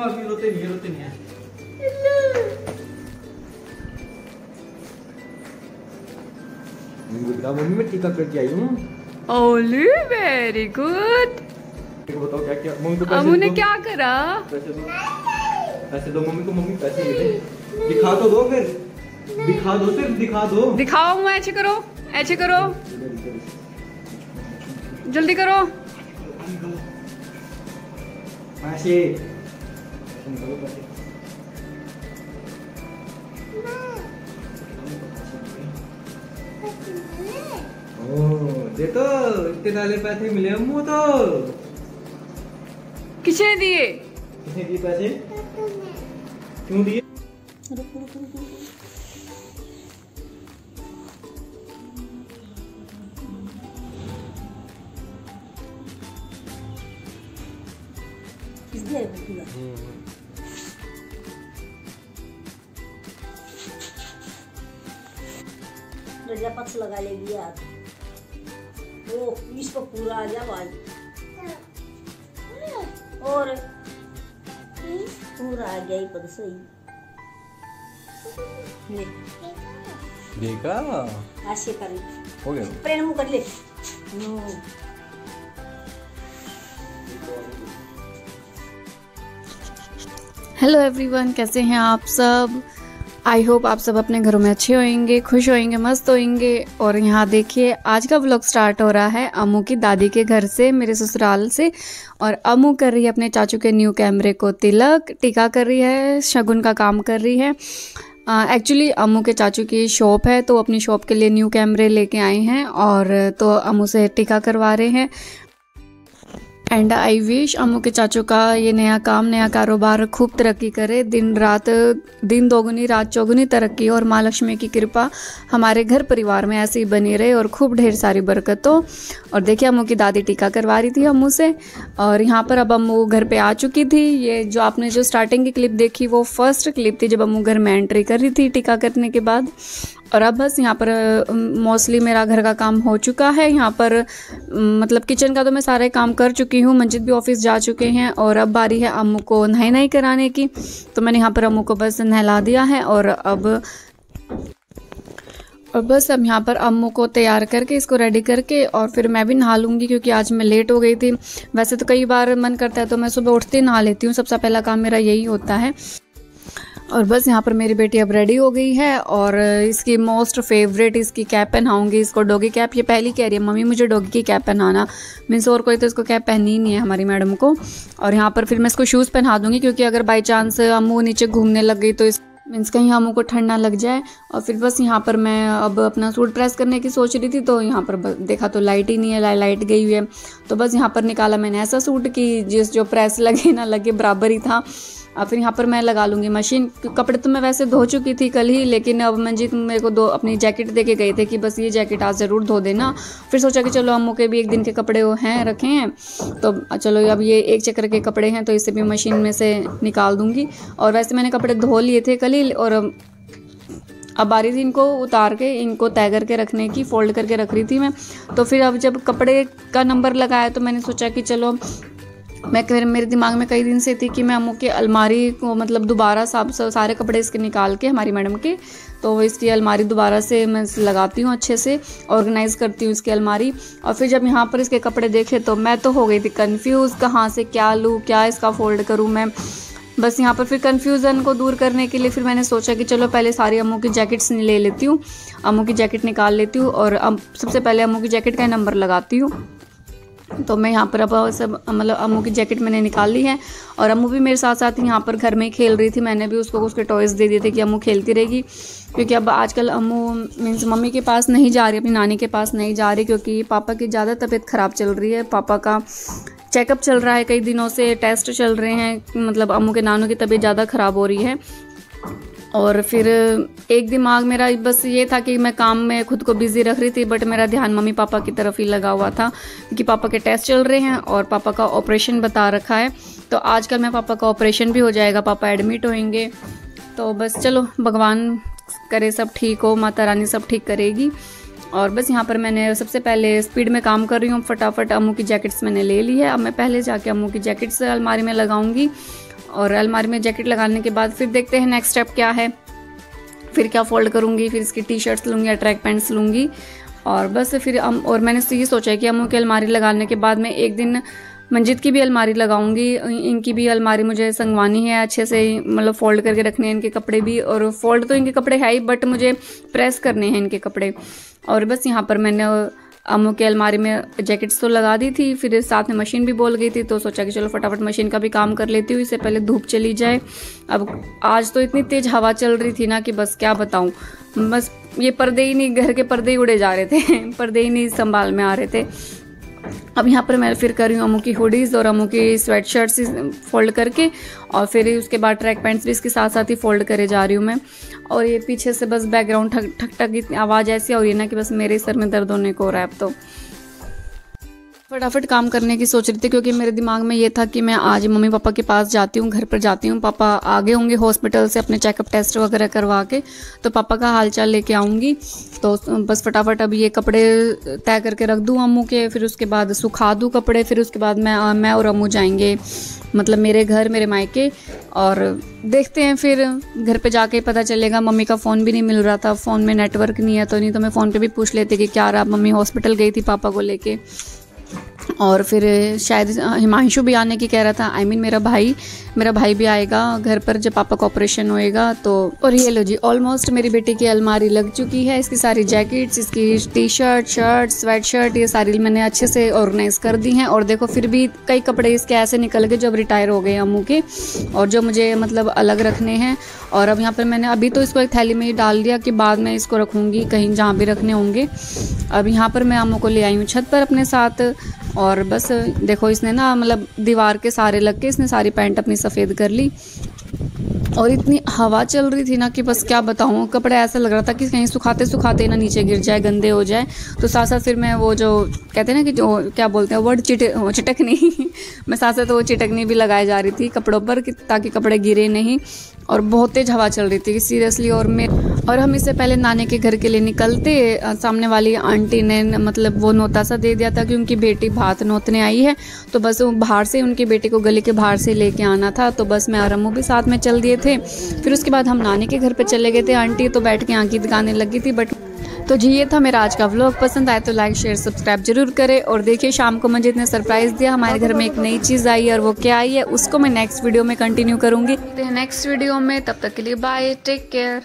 अभी रोते नहीं है। मम्मी मैं टीका करके आई हूँ। ओली वेरी गुड। बताओ क्या क्या मम्मी को अम्मू ने क्या करा? पैसे दो मम्मी को। मम्मी पैसे दे दे। दिखा तो दो फिर। दिखा दो। दिखाओ मुँह ऐसे करो जल्दी करो। पैसे दे तो इतने डाले पैसे मिले अम्मू तो। किसने दिए? पैसे क्यों दिए? पक्ष लगा लेगी यार। वो इसको पूरा आ जा भाई। और पूरा आ गया ही पद सही। देखा ऐसे कर हो गया। प्रेम मुँह कर ले। हेलो एवरीवन, कैसे हैं आप सब? आई होप आप सब अपने घरों में अच्छे होंगे, खुश होंगे, मस्त होंगे। और यहाँ देखिए आज का व्लॉग स्टार्ट हो रहा है अम्मू की दादी के घर से, मेरे ससुराल से। और अम्मू कर रही है अपने चाचू के न्यू कैमरे को तिलक, टीका कर रही है, शगुन का काम कर रही है। एक्चुअली अम्मू के चाचू की शॉप है तो अपनी शॉप के लिए न्यू कैमरे लेके आए हैं और तो अम्मू से टीका करवा रहे हैं। एंड आई विश अम्मू के चाचू का ये नया काम, नया कारोबार खूब तरक्की करे, दिन दोगुनी रात चौगुनी तरक्की, और माँ लक्ष्मी की कृपा हमारे घर परिवार में ऐसे ही बनी रहे और खूब ढेर सारी बरकत हो। और देखिए अम्मू की दादी टीका करवा रही थी अम्मू से। और यहाँ पर अब अम्मू घर पे आ चुकी थी। ये जो आपने जो स्टार्टिंग की क्लिप देखी वो फर्स्ट क्लिप थी जब अम्मू घर में एंट्री कर रही थी टीका करने के बाद। और अब बस यहाँ पर मोस्टली मेरा घर का काम हो चुका है। यहाँ पर मतलब किचन का तो मैं सारे काम कर चुकी हूँ, मंजित भी ऑफिस जा चुके हैं। और अब बारी है अम्मू को नहाई कराने की, तो मैंने यहाँ पर अम्मू को बस नहला दिया है। और बस अब यहाँ पर अम्मू को तैयार करके इसको रेडी करके और फिर मैं भी नहा लूँगी क्योंकि आज मैं लेट हो गई थी। वैसे तो कई बार मन करता है तो मैं सुबह उठते ही नहा लेती हूँ, सबसे पहला काम मेरा यही होता है। और बस यहाँ पर मेरी बेटी अब रेडी हो गई है और इसकी मोस्ट फेवरेट इसकी कैप पहनाऊंगी, इसको डॉगी कैप। ये पहली कह रही है मम्मी मुझे डॉगी की कैप पहनाना, मीन्स और कोई तो इसको कैप पहनी ही नहीं है हमारी मैडम को। और यहाँ पर फिर मैं इसको शूज़ पहना दूंगी क्योंकि अगर बाई चांस अम्मू नीचे घूमने लग गई तो मीन्स कहीं अम्मू को ठंड ना लग जाए। और फिर बस यहाँ पर मैं अब अपना सूट प्रेस करने की सोच रही थी तो यहाँ पर देखा तो लाइट ही नहीं है, लाइट गई हुई है। तो बस यहाँ पर निकाला मैंने ऐसा सूट कि जो प्रेस लगे ना लगे बराबर ही था। अब फिर यहाँ पर मैं लगा लूँगी मशीन। कपड़े तो मैं वैसे धो चुकी थी कल ही, लेकिन अब मंजीत मेरे को दो अपनी जैकेट दे के गए थे कि बस ये जैकेट आज ज़रूर धो देना। फिर सोचा कि चलो अम्मू के भी एक दिन के कपड़े हैं रखे हैं तो चलो अब ये एक चक्कर के कपड़े हैं तो इसे भी मशीन में से निकाल दूँगी। और वैसे मैंने कपड़े धो लिए थे कल ही और अब बारी थी इनको उतार के इनको तय करके रखने की, फोल्ड करके रख रही थी मैं। तो फिर अब जब कपड़े का नंबर लगाया तो मैंने सोचा कि चलो मेरे दिमाग में कई दिन से थी कि मैं अम्मू की अलमारी को मतलब दोबारा सारे कपड़े इसके निकाल के हमारी मैडम के तो इसकी अलमारी दोबारा से मैं लगाती हूँ, अच्छे से ऑर्गेनाइज़ करती हूँ इसकी अलमारी। और फिर जब यहाँ पर इसके कपड़े देखे तो मैं तो हो गई थी कंफ्यूज, कहाँ से क्या लूँ, क्या इसका फोल्ड करूँ मैं। बस यहाँ पर फिर कन्फ्यूज़न को दूर करने के लिए फिर मैंने सोचा कि चलो पहले सारी अम्मू की जैकेट्स ले लेती हूँ, अम्मू की जैकेट निकाल लेती हूँ और अब सबसे पहले अम्मू की जैकेट का नंबर लगाती हूँ। तो मैं यहाँ पर अब सब मतलब अम्मू की जैकेट मैंने निकाल ली है और अम्मू भी मेरे साथ साथ यहाँ पर घर में ही खेल रही थी। मैंने भी उसको उसके टॉयज़ दे दिए थे कि अम्मू खेलती रहेगी क्योंकि अब आजकल अम्मू मीन्स मम्मी के पास नहीं जा रही, अपनी नानी के पास नहीं जा रही क्योंकि पापा की ज़्यादा तबीयत ख़राब चल रही है। पापा का चेकअप चल रहा है, कई दिनों से टेस्ट चल रहे हैं, मतलब अम्मू के नानू की तबीयत ज़्यादा ख़राब हो रही है। और फिर एक दिमाग मेरा बस ये था कि मैं काम में खुद को बिज़ी रख रही थी बट मेरा ध्यान मम्मी पापा की तरफ ही लगा हुआ था क्योंकि पापा के टेस्ट चल रहे हैं और पापा का ऑपरेशन बता रखा है। तो आजकल में पापा का ऑपरेशन भी हो जाएगा, पापा एडमिट होंगे। तो बस चलो भगवान करे सब ठीक हो, माता रानी सब ठीक करेगी। और बस यहाँ पर मैंने सबसे पहले स्पीड में काम कर रही हूँ, फटाफट अम्मू की जैकेट्स मैंने ले ली है। अब मैं पहले जाके अम्मू की जैकेट्स अलमारी में लगाऊंगी और अलमारी में जैकेट लगाने के बाद फिर देखते हैं नेक्स्ट स्टेप क्या है, फिर क्या फ़ोल्ड करूँगी, फिर इसकी टी शर्ट्स लूँगी या ट्रैक पैंट्स लूँगी। और बस फिर और मैंने ये सोचा है कि अम्मू की अलमारी लगाने के बाद मैं एक दिन मंजित की भी अलमारी लगाऊंगी। इनकी भी अलमारी मुझे संगवानी है अच्छे से, मतलब फ़ोल्ड करके रखने हैं इनके कपड़े भी, और फोल्ड तो इनके कपड़े है ही बट मुझे प्रेस करने हैं इनके कपड़े। और बस यहाँ पर मैंने अम्मू के अलमारी में जैकेट्स तो लगा दी थी, फिर साथ में मशीन भी बोल गई थी, तो सोचा कि चलो फटाफट मशीन का भी काम कर लेती हूँ, इससे पहले धूप चली जाए। अब आज तो इतनी तेज़ हवा चल रही थी ना कि बस क्या बताऊँ, बस ये पर्दे ही नहीं, घर के पर्दे ही उड़े जा रहे थे पर्दे ही नहीं संभाल में आ रहे थे। अब यहाँ पर मैं फिर कर रही हूँ अम्मू की हुडीज़ और अम्मू की स्वेट शर्ट्स फोल्ड करके, और फिर उसके बाद ट्रैक पैंट्स भी इसके साथ साथ ही फोल्ड करे जा रही हूँ मैं। और ये पीछे से बस बैकग्राउंड ठक ठक ठक की आवाज़ ऐसी हो रही है ना कि बस मेरे सर में दर्द होने को हो रहा है अब तो। फटाफट काम करने की सोच रही थी क्योंकि मेरे दिमाग में ये था कि मैं आज मम्मी पापा के पास जाती हूँ, घर पर जाती हूँ, पापा आगे होंगे हॉस्पिटल से अपने चेकअप टेस्ट वगैरह करवा के, तो पापा का हालचाल लेके आऊँगी। तो बस फटाफट अभी ये कपड़े तय करके रख दूँ अम्मू के, फिर उसके बाद सुखा दूँ कपड़े, फिर उसके बाद मैं और अम्मू जाएंगे मतलब मेरे घर, मेरे मायके। और देखते हैं फिर घर पे जाके पता चलेगा। मम्मी का फ़ोन भी नहीं मिल रहा था, फ़ोन में नेटवर्क नहीं है, तो नहीं तो मैं फ़ोन पे भी पूछ लेती कि क्या रहा, मम्मी हॉस्पिटल गई थी पापा को लेके। और फिर शायद हिमांशु भी आने की कह रहा था, I mean मेरा भाई भी आएगा घर पर जब पापा का ऑपरेशन होएगा। तो और ये लो जी, ऑलमोस्ट मेरी बेटी की अलमारी लग चुकी है। इसकी सारी जैकेट्स, इसकी T shirt, shirt, sweat shirt, ये सारी मैंने अच्छे से ऑर्गेनाइज कर दी हैं। और देखो फिर भी कई कपड़े इसके ऐसे निकल गए जो अब रिटायर हो गए अम्मू के, और जो मुझे मतलब अलग रखने हैं। और अब यहाँ पर मैंने अभी तो इसको एक थैली में ही डाल दिया कि बाद में इसको रखूँगी कहीं जहाँ भी रखने होंगे। अब यहाँ पर मैं अम्मू को ले आई हूँ छत पर अपने साथ, और बस देखो इसने ना मतलब दीवार के सारे लग के इसने सारी पैंट अपनी सफ़ेद कर ली। और इतनी हवा चल रही थी ना कि बस क्या बताऊँ, कपड़े ऐसा लग रहा था कि कहीं सुखाते सुखाते ना नीचे गिर जाए, गंदे हो जाए। तो साथ साथ फिर मैं वो जो कहते हैं ना कि जो क्या बोलते हैं वर्ड चिटकनी मैं साथ साथ वो चिटकनी भी लगाई जा रही थी कपड़ों पर ताकि कपड़े गिरे नहीं। और बहुत तेज हवा चल रही थी सीरियसली। और हम इससे पहले नानी के घर के लिए निकलते, सामने वाली आंटी ने मतलब वो नोता सा दे दिया था कि उनकी बेटी भात नोतने आई है, तो बस वो बाहर से उनकी बेटी को गली के बाहर से लेके आना था। तो बस मैं और अम्मू भी साथ में चल दिए थे। फिर उसके बाद हम नानी के घर पे चले गए थे। आंटी तो बैठ के आँखी दिखाने लगी थी। बट तो जी ये था मेरा आज का व्लॉग। पसंद आए तो लाइक शेयर सब्सक्राइब जरूर करें। और देखिए शाम को मुझे इतने सरप्राइज़ दिया, हमारे घर में एक नई चीज़ आई है, और वो क्या आई है उसको मैं नेक्स्ट वीडियो में कंटिन्यू करूँगी। नेक्स्ट वीडियो में, तब तक के लिए बाय, टेक केयर।